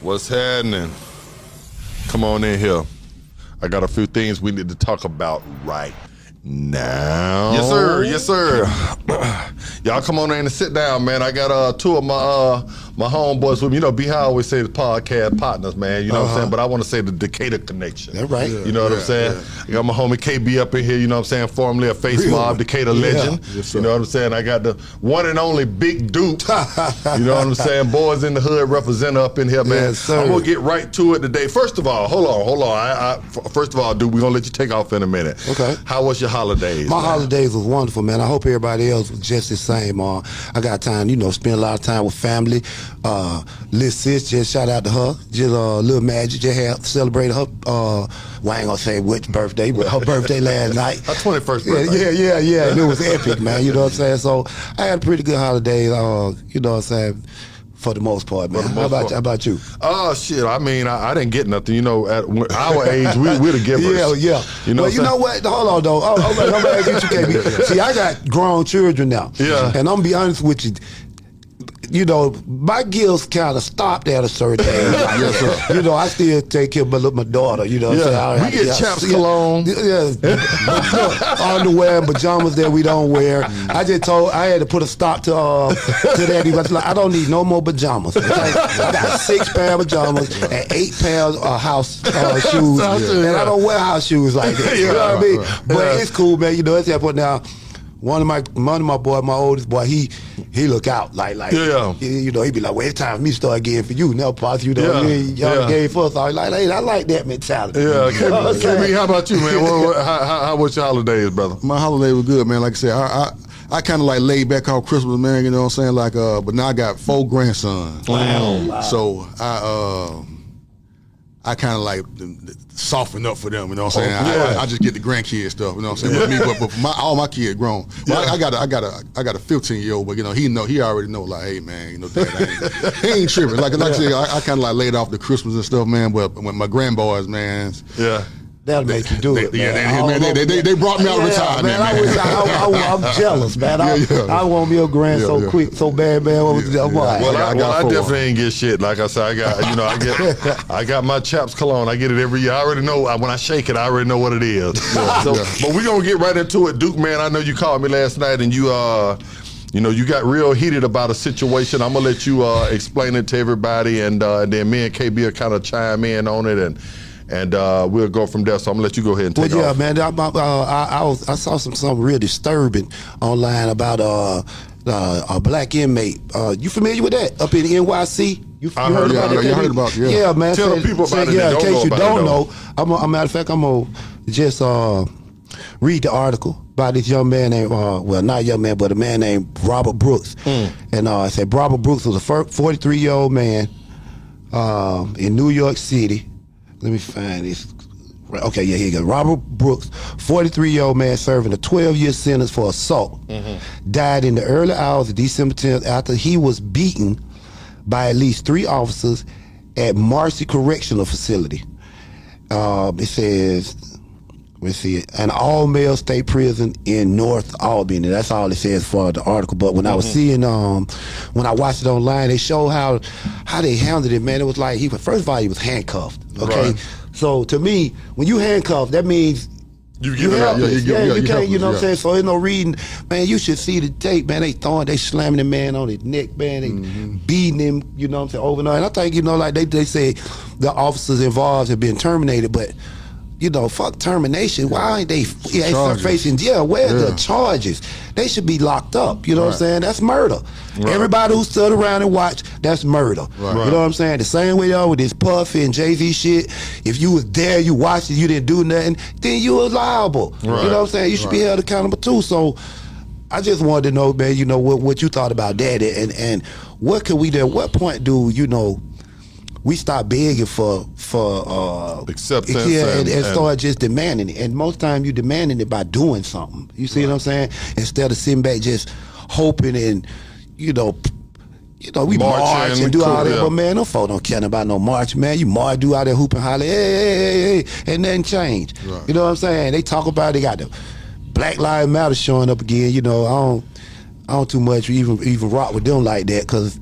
What's happening? Come on in here. I got a few things we need to talk about right now. Yes, sir. Yes, sir. Y'all come on in and sit down, man. I got two of my homeboys with me. You know, B-High always say the podcast partners, man. You know what I'm saying? But I want to say the Decatur connection. That's right. You know what I'm saying? I got my homie KB up in here, you know what I'm saying? Formerly a Face Mob Decatur legend. Yes, you know what I'm saying? I got the one and only Big Duke. You know what I'm saying? Boys in the Hood representative up in here, man. Yes, sir. I'm going to get right to it today. First of all, hold on. First of all, dude, we're going to let you take off in a minute. Okay. How was your holidays? My holidays was wonderful, man. I hope everybody else was just the same. I got time, spend a lot of time with family. Little sis, just shout out to her. Just little Magic, just celebrated her, well, I ain't gonna say which birthday, but her birthday last night. Her 21st birthday. Yeah. And it was epic, man. You know what I'm saying? So I had a pretty good holiday, you know what I'm saying? For the most part, man. How about you? Oh, shit. I mean, I didn't get nothing. You know, at our age, we're the givers. Yeah. You know, well, you know what? Hold on, though. I'm gonna get you, KB. See, I got grown children now. Yeah. And I'm gonna be honest with you. You know, my gifts kind of stopped at a certain age. Yes, sir. You know, I still take care of my daughter. You know what I'm saying? We get Chaps cologne. Underwear and pajamas that we don't wear. I had to put a stop to that. He was like, I don't need no more pajamas. Okay? I got 6 pair of pajamas and 8 pairs of house shoes. And I don't wear house shoes like that. You know what I mean? But it's cool, man. You know, it's that point now. One of my boy, my oldest boy, he look out like you know, he be like, well, it's time for me to start getting for you now, Pops. You know what I mean? Y'all gave for us. I was like, hey, I like that mentality. Yeah, KB, how about you, man? How was your holidays, brother? My holiday was good, man. Like I said, I kind of like laid back off Christmas, man. You know what I'm saying? Like, but now I got 4 grandsons. Wow. So I kind of like soften up for them, you know what I'm saying? I just get the grandkids stuff, you know what I'm saying? But for all my kids grown. Well, I got a 15-year-old, but you know he already know, like, hey man, you know, Dad, he ain't tripping. Like I said, I kind of like laid off the Christmas and stuff, man. But when my grandboys, man, that'll make you do it, man. They brought me out of retirement, man. I'm jealous, man. I want me a grand so quick, so bad, man. Well, I definitely ain't get shit. Like I said, I got my Chaps cologne. I get it every year. I already know when I shake it. I already know what it is. But we gonna get right into it, Duke, man. I know you called me last night and you know, you got real heated about a situation. I'm gonna let you explain it to everybody, and then me and KB will kind of chime in on it, and we'll go from there. So I'm gonna let you go ahead and take off. Well, yeah, man. I saw something real disturbing online about a black inmate. You familiar with that? Up in NYC? You heard about that? You heard about it? Yeah, man. Tell the people about it. Yeah, in case you don't know, know. Matter of fact, I'm gonna just read the article by this young man named, well, not a young man, but a man named Robert Brooks. And it said Robert Brooks was a 43-year-old man in New York City. Let me find this. Okay, yeah, here you go. Robert Brooks, 43-year-old man serving a 12-year sentence for assault, died in the early hours of December 10th after he was beaten by at least 3 officers at Marcy Correctional Facility. It says, let's see, an all-male state prison in North Albany. That's all it says for the article. But when I was seeing, when I watched it online, they showed how they handled it, man. It was like, first of all, he was handcuffed, okay? Right. So to me, when you handcuffed, that means you helpless. You can't, you know what I'm saying? So there's no reading. Man, you should see the tape, man. They slamming the man on his neck, man. They beating him, you know what I'm saying, over and over. And I think, you know, like they say the officers involved have been terminated, but you know, fuck termination. Why ain't they facing jail? Where are the charges? They should be locked up. You know what I'm saying? That's murder. Right. Everybody who stood around and watched, that's murder. Right. You know what I'm saying? The same way y'all with this Puffy and Jay-Z shit. If you was there, you watched it, you didn't do nothing, then you were liable. Right. You know what I'm saying? You should be held accountable too. So I just wanted to know, man, you know, what you thought about that, and what could we do? At what point do, you know, we start begging for acceptance and start just demanding it. And most time you demanding it by doing something. You see what I'm saying? Instead of sitting back just hoping and, you know, we march and do all that. But man, no folk don't care about no march, man. You march, do all that hoop and holler, hey, and nothing change. Right. You know what I'm saying? They talk about it, they got the Black Lives Matter showing up again. You know, I don't too much even rock with them like that, because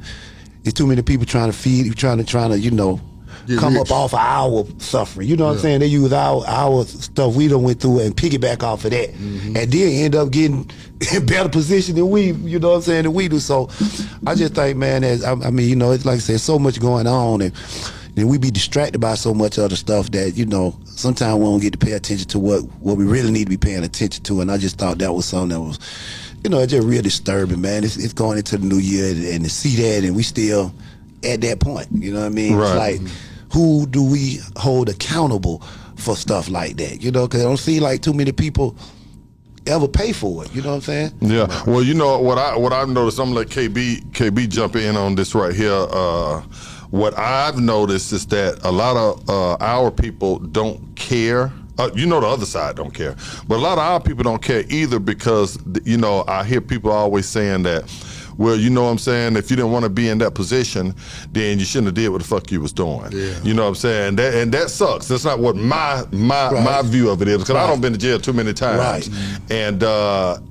There's too many people trying to feed, trying to come rich. up off of our suffering. You know what I'm saying? They use our stuff we done went through and piggyback off of that, and then end up getting in better position than we. You know what I'm saying? Than we do. So I just think, man, it's like I said, so much going on, and we be distracted by so much other stuff that sometimes we don't get to pay attention to what we really need to be paying attention to. And I just thought that was something that was, it's just real disturbing, man. It's going into the new year, and to see that, and we still at that point. You know what I mean? Right. It's like, who do we hold accountable for stuff like that? Because I don't see like too many people ever pay for it. You know what I'm saying? Yeah. Well, what I've noticed, I'm gonna let KB jump in on this right here. What I've noticed is that a lot of our people don't care. The other side don't care, but a lot of our people don't care either, because I hear people always saying that, well, you know what I'm saying, if you didn't want to be in that position, then you shouldn't have did what the fuck you was doing. Yeah. You know what I'm saying? And that sucks. That's not what my view of it is, because I don't been to jail too many times. Right.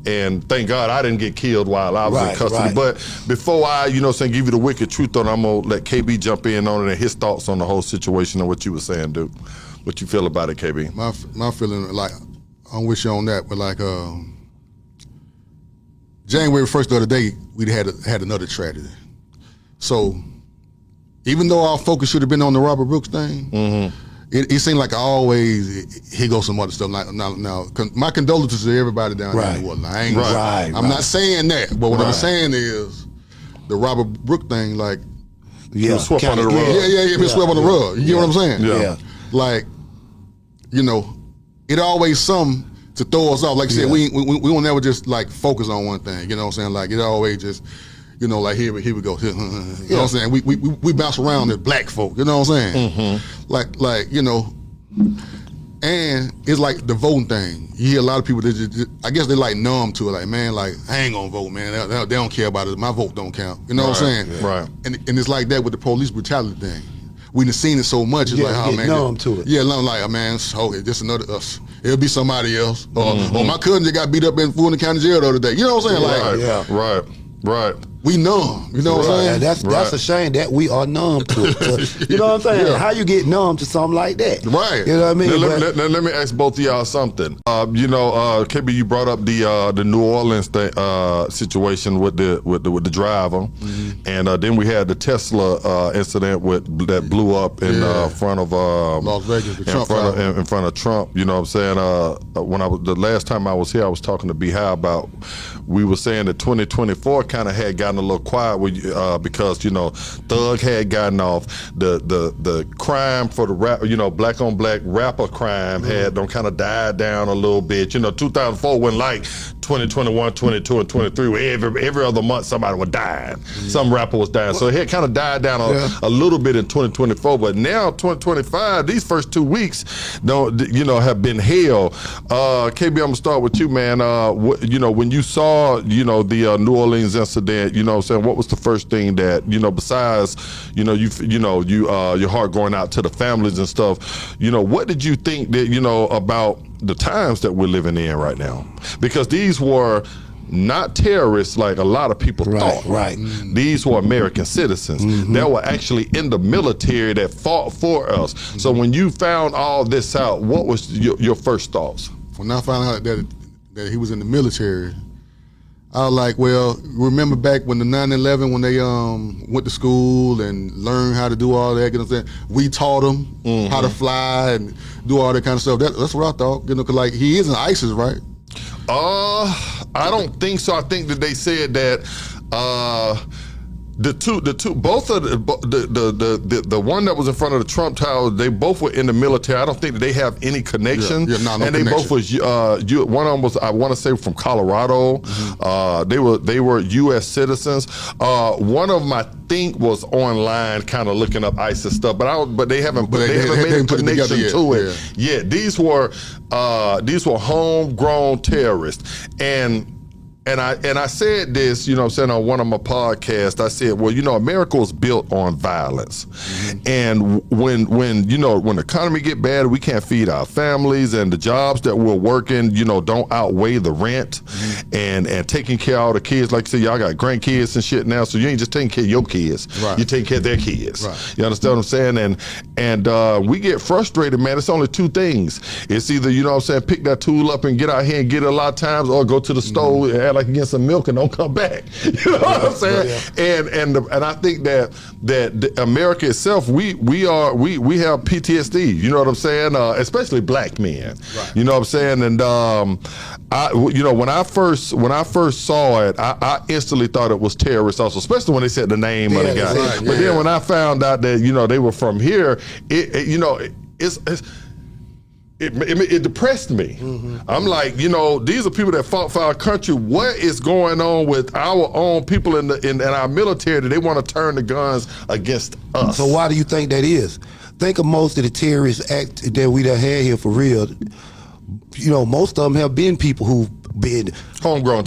And thank God I didn't get killed while I was in custody. Right. But before I, give you the wicked truth on it, I'm going to let KB jump in on it and his thoughts on the whole situation and what you were saying, dude. What you feel about it, KB? My feeling, like, I'm with you on that, but like, January 1st the other day, we had another tragedy. So even though our focus should have been on the Robert Brooks thing, it seemed like here goes some other stuff. Now, my condolences to everybody down there in the water. I'm not saying that, but what I'm saying is the Robert Brooks thing, like, swept under the rug. Yeah, been swept on the rug. You get what I'm saying? Yeah. Like, it always something to throw us off. Like you said, we won't never just like focus on one thing. You know what I'm saying? Like, it always just, like here we go. You know what I'm saying? We bounce around as black folk. You know what I'm saying? Like and it's like the voting thing. You hear a lot of people that just, I guess they like numb to it. Like, man, like, I ain't gonna vote, man. They don't care about it. My vote don't count. You know what I'm saying? Right. And it's like that with the police brutality thing. We done seen it so much. It's like, oh man, numb to it. Yeah, I'm like, man, okay, just another us. It'll be somebody else. Or my cousin just got beat up in Fulton County Jail the other day. You know what I'm saying? Right. We numb. You know what I'm saying? That's a shame that we are numb to it. You know what I'm saying? How you get numb to something like that? Right. You know what I mean? Let me ask both of y'all something. KB, you brought up the New Orleans situation with the driver, and then we had the Tesla incident that blew up in front of Las Vegas, in front of Trump. You know what I'm saying? When the last time I was here, I was talking to B-High about. We were saying that 2024 kind of had gotten a little quiet because Thug had gotten off. The crime for the rap, black on black rapper crime had kind of died down a little bit. 2004 went like 2021, 22, and 23, where every other month somebody was dying. Some rapper was dying. So it had kind of died down a little bit in 2024. But now 2025, these first 2 weeks have been hell. KB, I'm gonna start with you, man. When you saw the New Orleans incident, you know what I'm saying, what was the first thing that, besides, your heart going out to the families and stuff, what did you think that, about the times that we're living in right now? Because these were not terrorists like a lot of people thought. Right. These were American citizens that were actually in the military that fought for us. So when you found all this out, what was your first thoughts? When I found out that he was in the military, I was like, well, remember back when the 9/11, when they went to school and learned how to do all that, we taught them how to fly and do all that kind of stuff. That's what I thought, cause like he is in ISIS, right? I don't think so. I think that they said that both of the one that was in front of the Trump Tower, they both were in the military. I don't think that they have any connection. No and connection. They both was one of them was, I want to say, from Colorado. They were U.S. citizens. One of them, I think, was online, kind of looking up ISIS stuff, but they haven't made a connection to it. Yeah, these were homegrown terrorists. And And I said this, you know what I'm saying, on one of my podcasts. I said, well, you know, America was built on violence. And when you know, when the economy get bad, we can't feed our families, and the jobs that we're working, you know, don't outweigh the rent and taking care of all the kids. Like you said, y'all got grandkids and shit now, so you ain't just taking care of your kids. Right. You're taking care of their kids. Right. You understand what I'm saying? And we get frustrated, man. It's only two things. It's either, you know what I'm saying, pick that tool up and get out here and get it a lot of times, or go to the store and act like you get some milk and don't come back. You know what I'm saying? And I think that America itself, we have PTSD. You know what I'm saying? Especially black men. Right. You know what I'm saying? And you know, when I first saw it, I instantly thought it was terrorists also, especially when they said the name of the guy. Right, but then when I found out that, you know, they were from here, it depressed me. I'm like, you know, these are people that fought for our country. What is going on with our own people in our military that they want to turn the guns against us? So why do you think that is? Think of most of the terrorist acts that we done had here for real. You know, most of them have been people who've been homegrown.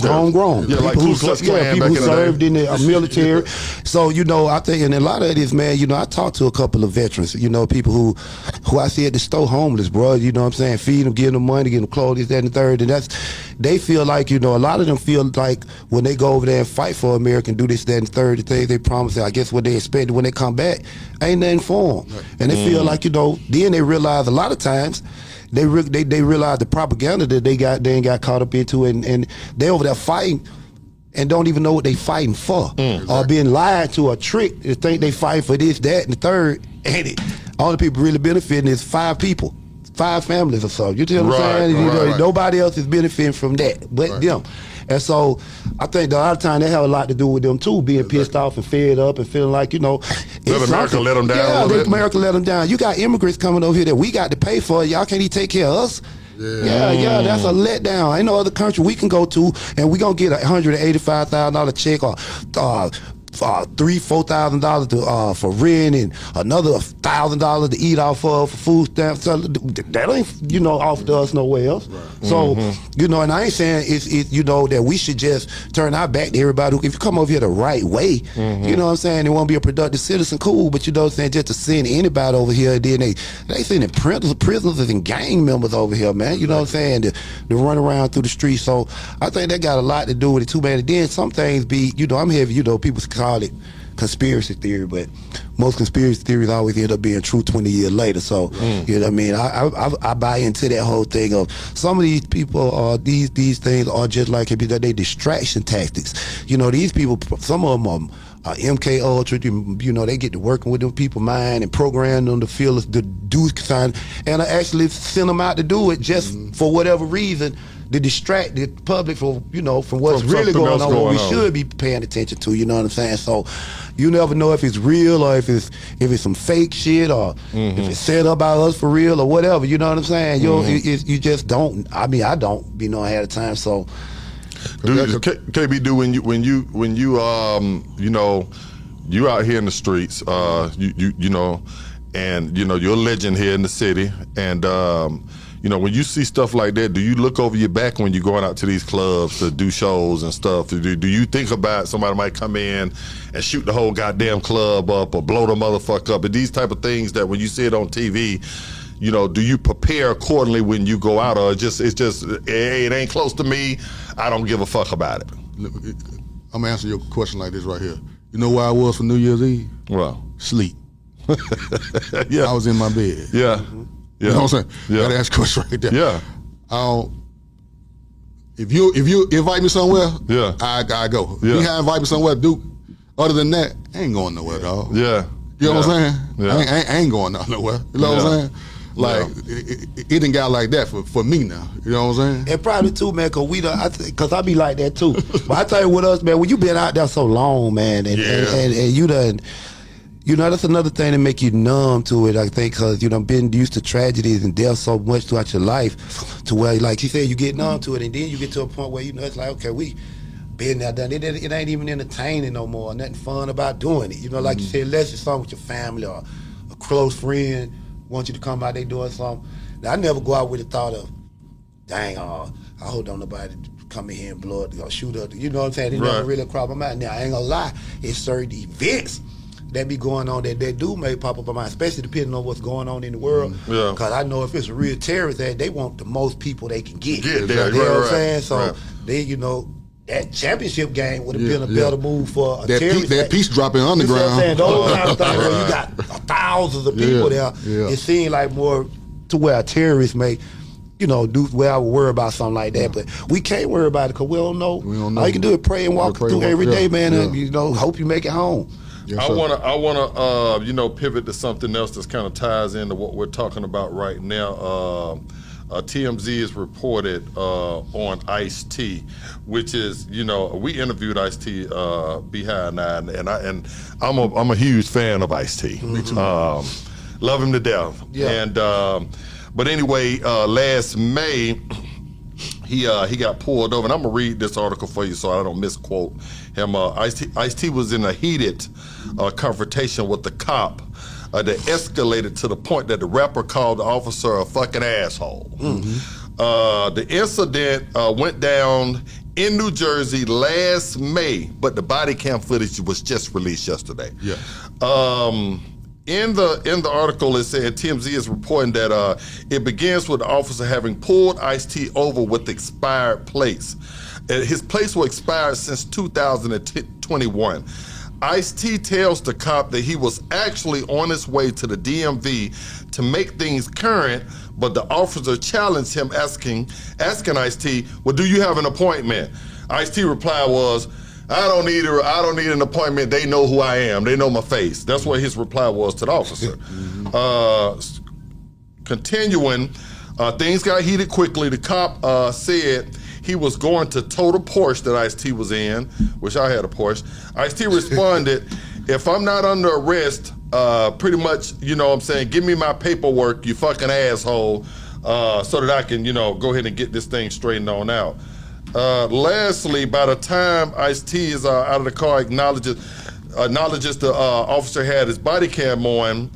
Yeah, like Ku Klux Klan people back who in the served day. in the military. So, you know, I think, and a lot of it is, man, you know, I talked to a couple of veterans, you know, people who I see at the store homeless, bro, you know what I'm saying, feed them, give them money, give them clothes, this, that, and the third, and they feel like, you know, a lot of them feel like when they go over there and fight for America and do this, that, and the third, the things they promise, I guess what they expect when they come back ain't nothing for them. And they feel like, you know, then they realize a lot of times, they realize the propaganda that they ain't got caught up into, and they over there fighting and don't even know what they fighting for, or being lied to or tricked to think they fight for this, that, and the third, and all the people really benefiting is 5 people, 5 families or so. You know what I'm saying? You know, nobody else is benefiting from that but them. And so I think a lot of times that have a lot to do with them too, being pissed off and fed up and feeling like, you know, let America let them down. Yeah, let America let them down. You got immigrants coming over here that we got to pay for. Y'all can't even take care of us. Yeah, that's a letdown. Ain't no other country we can go to and we gonna get $185,000 check or $3,000-$4,000 for rent and another $1,000 to eat off of for food stamps. So that ain't, you know, offered us nowhere else. Right. So you know, and I ain't saying it's you know that we should just turn our back to everybody. If you come over here the right way, you know what I'm saying, they want to be a productive citizen, cool. But you know what I'm saying, just to send anybody over here, then they sending prisoners and gang members over here, man. You know what I'm saying, to run around through the streets. So I think that got a lot to do with it too, man. And then some things be, you know, I'm heavy, you know, people call it conspiracy theory, but most conspiracy theories always end up being true 20 years later. So you know what I mean, I buy into that whole thing of some of these people these things are just like they distraction tactics. You know, these people, some of them are MK Ultra, you know, they get to working with them people mind and program them to feel the do sign, and I actually send them out to do it just for whatever reason, to distract the public from, you know, from what's really going on, what we should be paying attention to. You know what I'm saying? So you never know if it's real or if it's some fake shit or if it's set up by us for real or whatever. You know what I'm saying? You just don't. I mean, I don't be knowing ahead of time. So, KB, when you you know, you out here in the streets, you know, and you know you're a legend here in the city, and you know, when you see stuff like that, do you look over your back when you're going out to these clubs to do shows and stuff? Do you think about somebody might come in and shoot the whole goddamn club up or blow the motherfucker up? And these type of things that when you see it on TV, you know, do you prepare accordingly when you go out, or it's just hey, it ain't close to me, I don't give a fuck about it? I'm gonna answer your question like this right here. You know where I was for New Year's Eve? Well, sleep. Yeah, I was in my bed. Yeah. You know what I'm saying? Yeah. Gotta ask a question right there. Yeah. If you invite me somewhere, yeah, I go. Yeah. You have invite me somewhere, Duke. Other than that, I ain't going nowhere, dog. Yeah. You know what I'm saying? Yeah. I ain't going nowhere. You know what I'm saying? Like it didn't got like that for me now. You know what I'm saying? And probably too, man, cause I be like that too. But I tell you with us, man, when you been out there so long, man, and you done. You know, that's another thing that make you numb to it, I think, because, you know, been used to tragedies and death so much throughout your life to where, like he said, you get numb to it, and then you get to a point where, you know, it's like, okay, we been there, done it. It ain't even entertaining no more, nothing fun about doing it. You know, like you said, unless it's something with your family or a close friend want you to come out, they doing something. Now, I never go out with the thought of, dang, I hope don't nobody come in here and blow it, shoot up. You know what I'm saying? They Right. never really crop them out. Now, I ain't gonna lie, it's certain events that be going on that do may pop up on my mind, especially depending on what's going on in the world. Yeah. Because I know if it's a real terrorist act, they want the most people they can get. Get You there, know what I'm right. saying? So Right. they, that championship game would have Yeah, been a yeah. better move for a That terrorist that act. piece dropping You see what I'm underground. saying? Those kind of things where you got thousands of people there. Yeah. It seemed like more to where a terrorist may, do where I would worry about something like that. But we can't worry about it because we don't know. We don't know. All you can do is pray and walk Pray, through walk, every day, yeah, man, yeah. and hope you make it home. Yes, I sir. wanna pivot to something else that's kind of ties into what we're talking about right now. TMZ has reported on Ice-T, which is, we interviewed Ice-T behind that, and I'm a huge fan of Ice-T. Me too. Love him to death. Yeah. And but anyway, last May. He got pulled over, and I'm gonna read this article for you so I don't misquote him. Ice-T was in a heated confrontation with the cop that escalated to the point that the rapper called the officer a fucking asshole. The incident went down in New Jersey last May, but the body cam footage was just released yesterday. Yeah. In the article, it said TMZ is reporting that it begins with the officer having pulled Ice-T over with expired plates. His plates were expired since 2021. Ice-T tells the cop that he was actually on his way to the DMV to make things current, but the officer challenged him, asking Ice-T, "Well, do you have an appointment?" Ice-T reply was, I don't need an appointment. They know who I am. They know my face. That's what his reply was to the officer. Continuing, things got heated quickly. The cop said he was going to tow the Porsche that Ice-T was in. Wish I had a Porsche. Ice-T responded, "If I'm not under arrest, pretty much, give me my paperwork, you fucking asshole, so that I can, go ahead and get this thing straightened on out." Lastly, by the time Ice-T is out of the car, acknowledges the officer had his body cam on,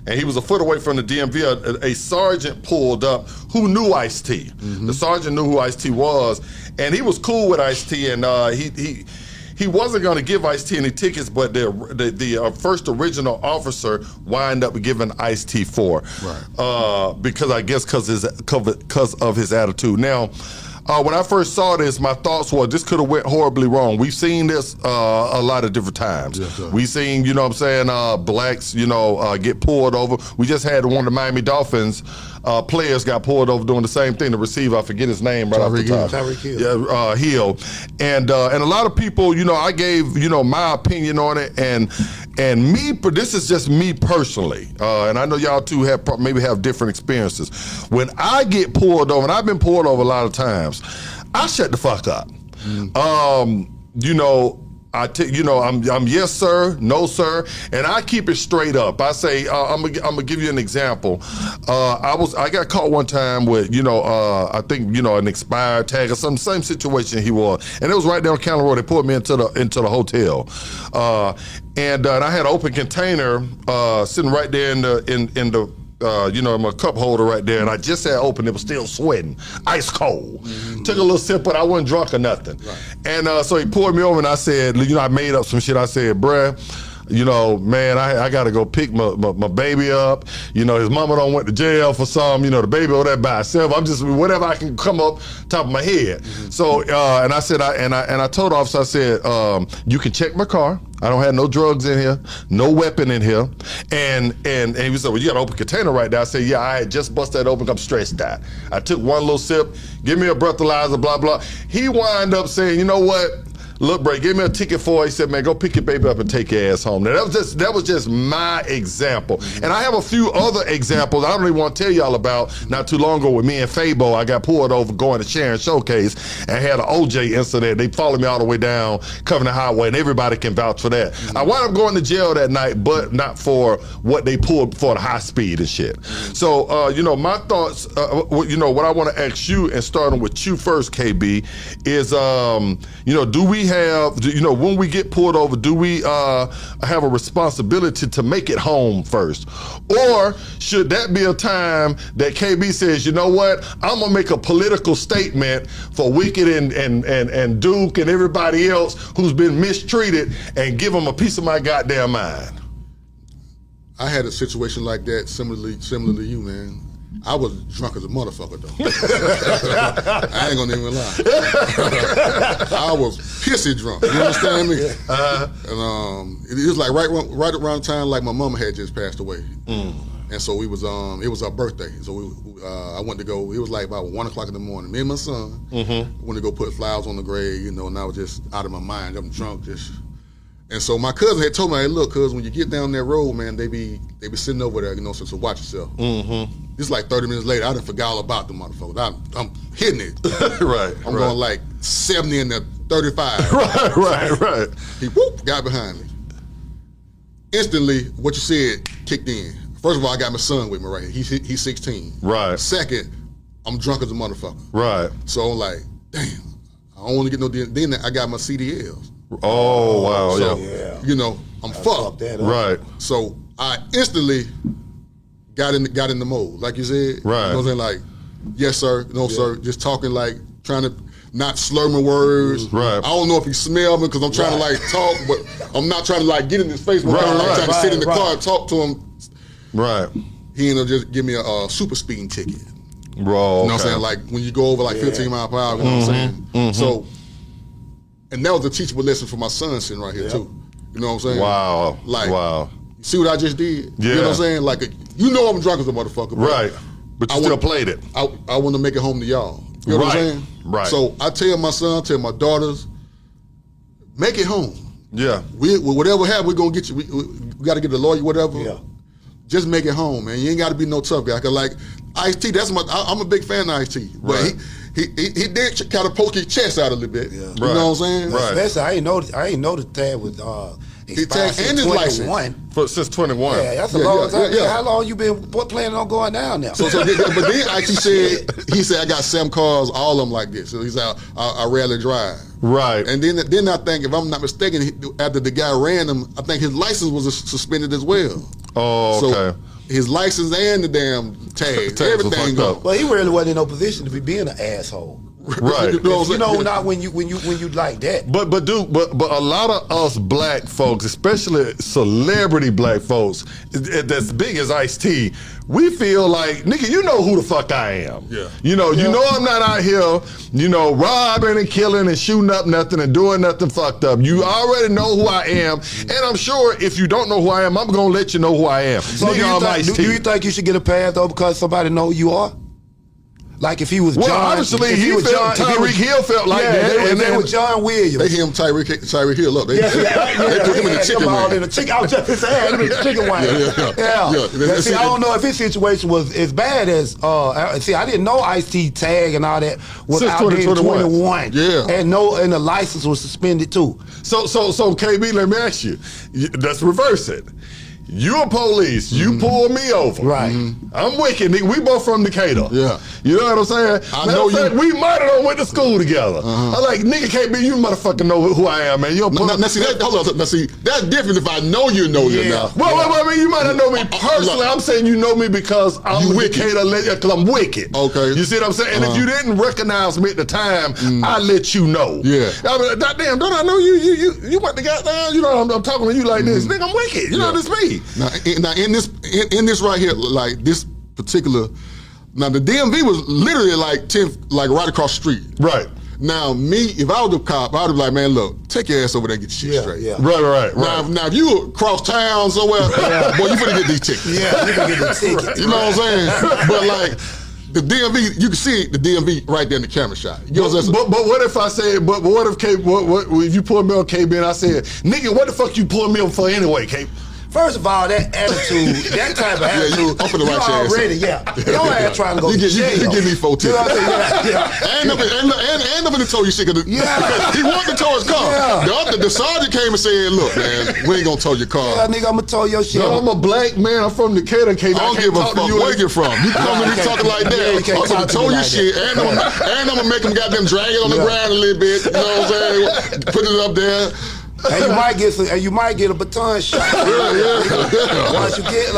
and he was a foot away from the DMV. A sergeant pulled up who knew Ice-T. The sergeant knew who Ice-T was, and he was cool with Ice-T, and he wasn't going to give Ice-T any tickets, but the first original officer wind up giving Ice-T 4, right? Because I guess because of his attitude. Now, when I first saw this, my thoughts were this could have went horribly wrong. We've seen this a lot of different times. Yes, sir. We've seen, blacks, get pulled over. We just had one of the Miami Dolphins players got pulled over doing the same thing. The receiver, I forget his name right off the top. Tyreek Hill. Yeah, Hill. And a lot of people, I gave, my opinion on it, and me, but this is just me personally, and I know y'all too maybe have different experiences. When I get pulled over, and I've been pulled over a lot of times, I shut the fuck up. I'm yes sir, no sir, and I keep it straight up. I say I'm gonna give you an example. I got caught one time with I think an expired tag or some same situation he was, and it was right down County Road. They pulled me into the hotel, and I had an open container sitting right there in the my cup holder right there, and I just had opened. It was still sweating, ice cold. Took a little sip, but I wasn't drunk or nothing. Right. And so he poured me over, and I said, I made up some shit. I said, bruh, man, I got to go pick my baby up. His mama done went to jail for some. The baby over there by herself. I'm just whatever I can come up top of my head. So and I said, I told the officer, I said, you can check my car. I don't have no drugs in here, no weapon in here. And he said, well, you got an open container right there. I said, yeah, I had just busted that open, I'm stressed out. I took one little sip, give me a breathalyzer, blah, blah. He wound up saying, you know what? Look, Bray, give me a ticket for it. He said, man, go pick your baby up and take your ass home. Now, that was just my example. And I have a few other examples I don't even want to tell y'all about. Not too long ago with me and Fabo, I got pulled over going to Sharon Showcase and had an OJ incident. They followed me all the way down Covenant Highway, and everybody can vouch for that. I wound up going to jail that night, but not for what they pulled for the high speed and shit. So, my thoughts, what I want to ask you, and starting with you first, KB, is, do we have, you know, when we get pulled over, do we have a responsibility to make it home first? Or should that be a time that KB says, you know what, I'm gonna make a political statement for Wicked and Duke and everybody else who's been mistreated and give them a piece of my goddamn mind? I had a situation like that similar to you, man. I was drunk as a motherfucker, though. I ain't gonna even lie. I was pissy drunk. You understand me? And it was like right around the time like my mama had just passed away. And so we was it was our birthday. So I went to go. It was like about 1 o'clock in the morning. Me and my son went to go put flowers on the grave. You know, and I was just out of my mind. I'm drunk, just. And so my cousin had told me, hey, look, cuz when you get down that road, man, they be sitting over there, you know, so watch yourself. This like 30 minutes later, I done forgot all about the motherfuckers. I'm hitting it. Right. I'm going like 70 and the 35. Right. He whoop, got behind me. Instantly, what you said kicked in. First of all, I got my son with me right here. He's 16. Right. Second, I'm drunk as a motherfucker. Right. So I'm like, damn, I don't want to get no. Then I got my CDLs. Oh, wow, So, yeah. you know, I'm fucked. Right. So I instantly got in the mode, like you said. Right. You know what I'm saying? Like, yes, sir, no, sir. Just talking like, trying to not slur my words. Right. I don't know if he smelled me because I'm trying to like talk, but I'm not trying to like get in his face. But I'm trying to sit in the car and talk to him. Right. He ended up just give me a super speeding ticket. Bro, You know what I'm saying? Like when you go over like 15 miles per hour, you know what I'm saying? So, and that was a teachable lesson for my son sitting right here too. You know what I'm saying? Wow. Like, wow. You see what I just did? Yeah. You know what I'm saying? Like, you know I'm drunk as a motherfucker. But Right. But you still played it. I want to make it home to y'all. You know what I'm saying? Right. So I tell my son, tell my daughters, make it home. Yeah. Whatever happens, we're going to get you. We got to get a lawyer, whatever. Yeah. Just make it home, man. You ain't got to be no tough guy. Cause like Ice-T, I'm a big fan of Ice-T. But Right. he did kind of poke his chest out a little bit. Yeah. You Right. know what I'm saying? Right. Especially, I ain't know the tag was expired and his license. 21. Since 21. Yeah, that's a long time. yeah. How long you been planning on going down now? So but then Ice-T said, I got 7 cars, all of them like this. So he said, I rarely drive. Right. And then I think, if I'm not mistaken, after the guy ran him, I think his license was suspended as well. Oh, okay. So his license and the damn tags, Tags was everything fucked up. go. Well, he really wasn't in no position to be being an asshole. Right. You know, not when you like that. But a lot of us black folks, especially celebrity black folks, that's big as Ice-T, we feel like, nigga, you know who the fuck I am. Yeah. You know I'm not out here, you know, robbing and killing and shooting up nothing and doing nothing fucked up. You already know who I am, and I'm sure if you don't know who I am, I'm gonna let you know who I am. So Nigga, I'm Ice-T. do you think you should get a pass though because somebody know who you are? Like if he was Well, John, honestly, if he felt Tyreek Hill felt like that, and and then then with John Williams. They hear him Tyreek Hill up. They put him in the chicken all wing. in the chicken. I was just saying, him in the chicken wing. Yeah. See, I don't know if his situation was as bad as. See, I didn't know Ice-T tag and all that was Since out there in 2021. 21. Yeah. and the license was suspended too. So KB, let me ask you. Let's reverse it. You a police. You pull me over. Right. I'm Wicked. Nigga. We both from Decatur. Yeah. You know what I'm saying? I know you. We might have went to school together. I'm like, nigga, KB, you motherfucking know who I am, man. You Now, see, hold on. Now, see, that's different if I know you know you now. Well, I mean, you might not know me personally. I'm saying you know me because I'm You a wicked. Decatur, because I'm Wicked. Okay. You see what I'm saying? And if you didn't recognize me at the time, I let you know. Yeah. I mean, goddamn, don't I know you? You went to goddamn, you know, I'm talking to you like this. Nigga, I'm Wicked. You know, this me. Now in this right here, like this particular, now the DMV was literally like right across the street. Right. Now me, if I was a cop, I would be like, man, look, take your ass over there and get your shit straight. Yeah. Right. Now if you across town somewhere, boy, you finna get these tickets. Yeah, you can get the ticket. You know what I'm saying? But like the DMV, you can see the DMV right there in the camera shot. You know what I'm saying? But what if I said, but what if if you pull me on KB and I said, nigga, what the fuck you pulling me on for anyway, KB? First of all, that attitude, that type of attitude, I'm finna you write your ass already, your ass trying to go to jail. You give me 4 tickets. You know what I'm saying? Yeah. And I'm gonna tow you shit because he wanted to tow his car. Yeah. The sergeant came and said, "Look, man, we ain't gonna tow your car." Yeah, nigga, I'm gonna tow your shit. No, I'm a black man. I'm from Decatur. I don't give a fuck where you from. You come to me talking like Yeah, you that. can't I'm gonna talk to tow me your like shit, and I'm gonna make them goddamn drag it on the ground a little bit. You know what I'm saying? Put it up there. And you might get a baton shot. Once you get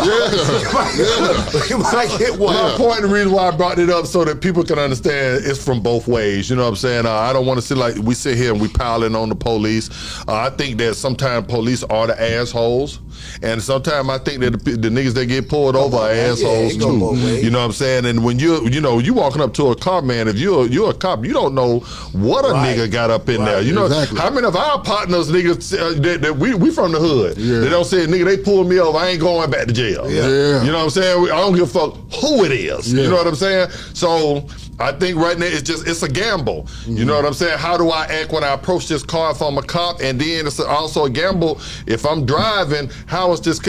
you might get one. My point, the reason why I brought it up so that people can understand it's from both ways. You know what I'm saying? I don't want to sit like we sit here and we piling on the police. I think that sometimes police are the assholes. And sometimes I think that the niggas that get pulled over are assholes too. You know what I'm saying? And when you walking up to a car, man, if you're a cop, you don't know what a nigga got up in there. You know how many of our partners, niggas, that we from the hood. They don't say, nigga, they pulled me over, I ain't going back to jail. You know what I'm saying? I don't give a fuck who it is. You know what I'm saying? So I think right now it's a gamble. You know what I'm saying? How do I act when I approach this car if I'm a cop? And then it's also a gamble if I'm driving. How is this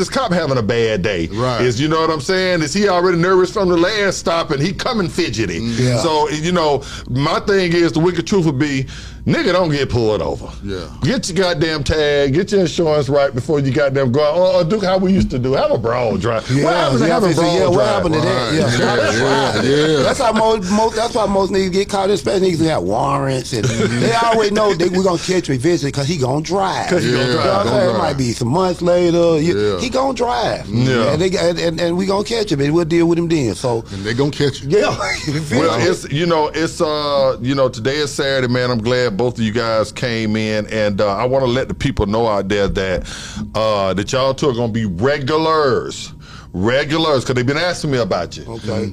cop having a bad day? Right. You know what I'm saying? Is he already nervous from the last stop and he coming fidgety? So my thing is the wicked truth would be, nigga, don't get pulled over. Get your goddamn tag, get your insurance right before you goddamn go out. Duke, how we used to do, have a broad drive. What happened to having broad drive? What happened to that? That's how that's why most niggas get caught, especially niggas that have warrants, and they always know we're gonna catch him eventually because he gonna drive. It might be some months later. He gonna drive. And we gonna catch him, and we'll deal with him then. So and they gonna catch you. Well, it's today is Saturday, man. I'm glad both of you guys came in, and I want to let the people know out there that y'all two are gonna be regulars, because they've been asking me about you.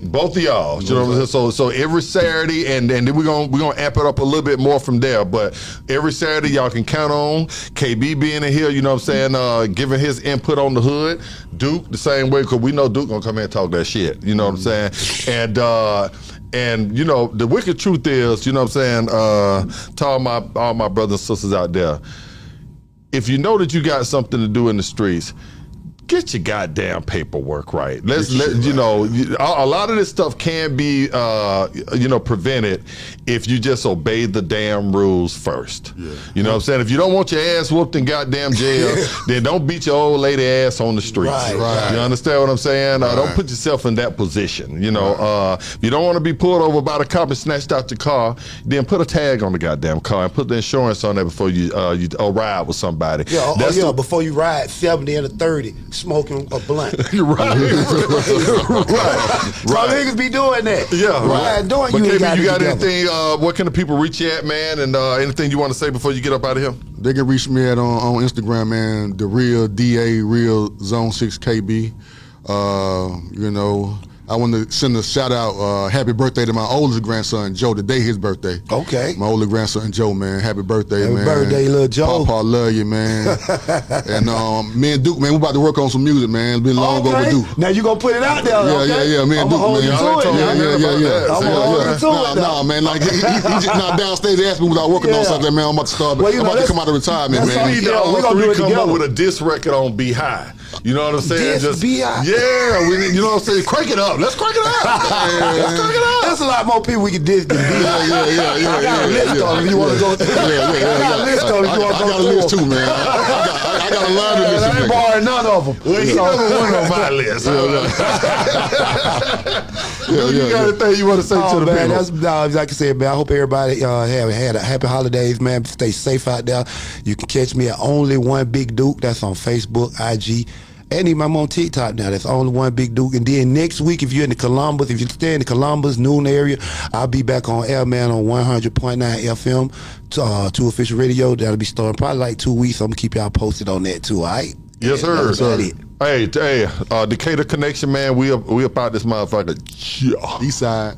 Both of y'all. You know what I'm saying? So every Saturday, and then we're gonna amp it up a little bit more from there. But every Saturday, y'all can count on KB being in here. You know what I'm saying? Giving his input on the hood. Duke the same way, because we know Duke gonna come here and talk that shit. You know what I'm saying? And the wicked truth is, you know what I'm saying, to all my brothers and sisters out there, if you know that you got something to do in the streets, get your goddamn paperwork right. A lot of this stuff can be, prevented if you just obey the damn rules first. You know what I'm saying? If you don't want your ass whooped in goddamn jail, then don't beat your old lady ass on the streets. You understand what I'm saying? Don't put yourself in that position. If you don't want to be pulled over by the cop and snatched out your car, then put a tag on the goddamn car and put the insurance on there before you ride with somebody. Before you ride 70 and a 30. Smoking a blunt. Right. Some niggas be doing that. But KB, you got anything, what can the people reach you at, man? And anything you want to say before you get up out of here? They can reach me on Instagram, man, the real DA, real Zone 6 KB. I want to send a shout out, happy birthday to my oldest grandson, Joe. Today his birthday. My oldest grandson, Joe, man. Happy birthday, man. Happy birthday, little Joe. Papa, love you, man. And me and Duke, man, we about to work on some music, man. It's been long overdue. Now you gonna put it out there, Yeah, me and Duke, man. I'm gonna hold you to it. Nah, man, like he just not downstairs asking me without working on something, man. I'm about to start. I'm about to come out of retirement, man. We need to all three come up with a diss record on Be High. You know what I'm saying? Be High. Yeah, you know what I'm saying? Crank it up. Let's crank it up. Let's crank it up. There's a lot more people we can diss than Be High. I got a list on if you want to go through. I got a list on if you want to go through. I got a list too, man. I got a lot of lists. I ain't borrowing none of them. Well, he never went on my list. You got anything you want to say to the people? That's like I said, man. I hope everybody had a happy holidays, man. Stay safe out there. You can catch me at Only One Big Duke. That's on Facebook, IG. And even I'm on TikTok now. That's Only One Big Duke. And then next week, if you're in the Columbus, if you stay in the Columbus, Noon area, I'll be back on air, man, on 100.9 FM, 2 Official Radio. That'll be starting probably like 2 weeks. I'm going to keep y'all posted on that too, all right? Yes, sir. Hey, Decatur Connection, man. We about this motherfucker. East side.